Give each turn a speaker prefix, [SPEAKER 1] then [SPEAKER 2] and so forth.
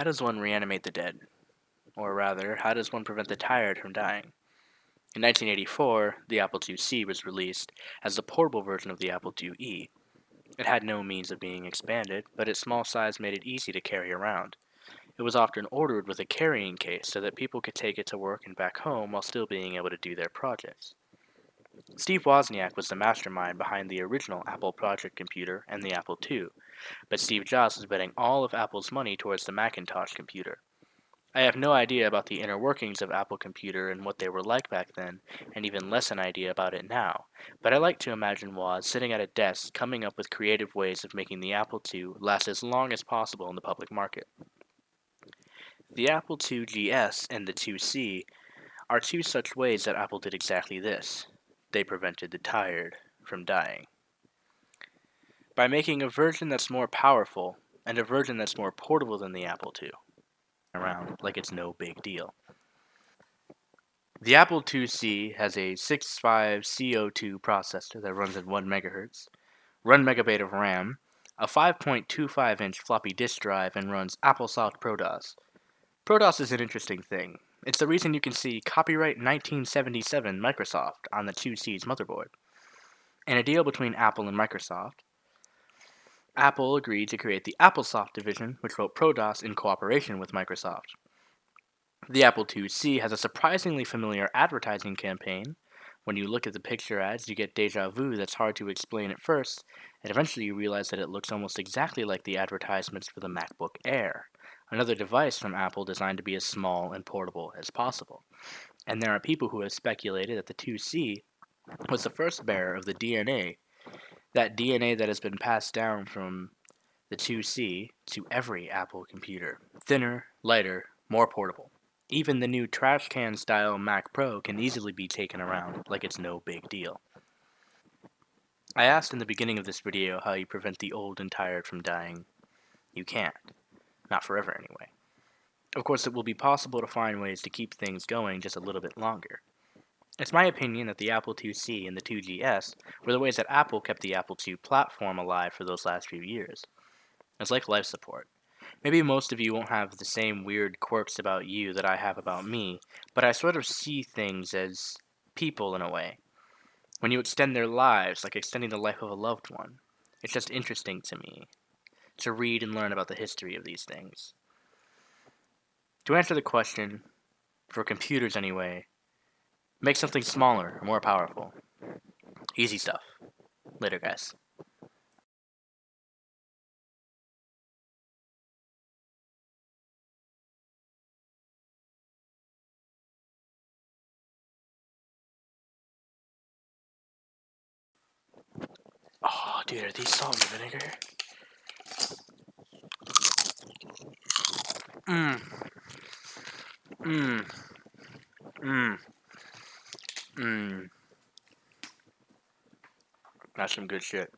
[SPEAKER 1] How does one reanimate the dead? Or rather, how does one prevent the tired from dying? In 1984, the Apple IIc was released as the portable version of the Apple IIe. It had no means of being expanded, but its small size made it easy to carry around. It was often ordered with a carrying case so that people could take it to work and back home while still being able to do their projects. Steve Wozniak was the mastermind behind the original Apple Project computer and the Apple II, but Steve Jobs was betting all of Apple's money towards the Macintosh computer. I have no idea about the inner workings of Apple Computer and what they were like back then, and even less an idea about it now, but I like to imagine Woz sitting at a desk coming up with creative ways of making the Apple II last as long as possible in the public market. The Apple IIgs and the IIc are two such ways that Apple did exactly this. They prevented the tired from dying. By making a version that's more powerful and a version that's more portable than the Apple II. Around like it's no big deal. The Apple IIc has a 6.5 CO2 processor that runs at 1 MHz, 1 MB of RAM, a 5.25-inch floppy disk drive, and runs AppleSoft ProDOS. ProDOS is an interesting thing. It's the reason you can see copyright 1977 Microsoft on the IIc's motherboard. In a deal between Apple and Microsoft, Apple agreed to create the AppleSoft division, which wrote ProDOS in cooperation with Microsoft. The Apple IIc has a surprisingly familiar advertising campaign. When you look at the picture ads, you get deja vu that's hard to explain at first, and eventually you realize that it looks almost exactly like the advertisements for the MacBook Air, another device from Apple designed to be as small and portable as possible. And there are people who have speculated that the IIc was the first bearer of the DNA, that DNA that has been passed down from the IIc to every Apple computer. Thinner, lighter, more portable. Even the new trash can style Mac Pro can easily be taken around like it's no big deal. I asked in the beginning of this video how you prevent the old and tired from dying. You can't. Not forever anyway. Of course, it will be possible to find ways to keep things going just a little bit longer. It's my opinion that the Apple IIc and the 2GS were the ways that Apple kept the Apple II platform alive for those last few years. It's like life support. Maybe most of you won't have the same weird quirks about you that I have about me, but I sort of see things as people in a way. When you extend their lives, like extending the life of a loved one, it's just interesting to me to read and learn about the history of these things. To answer the question, for computers anyway, make something smaller or more powerful. Easy stuff. Later, guys. Oh, dude, are these salt and vinegar? Mmm. Mmm. Mmm. Mmm. That's some good shit.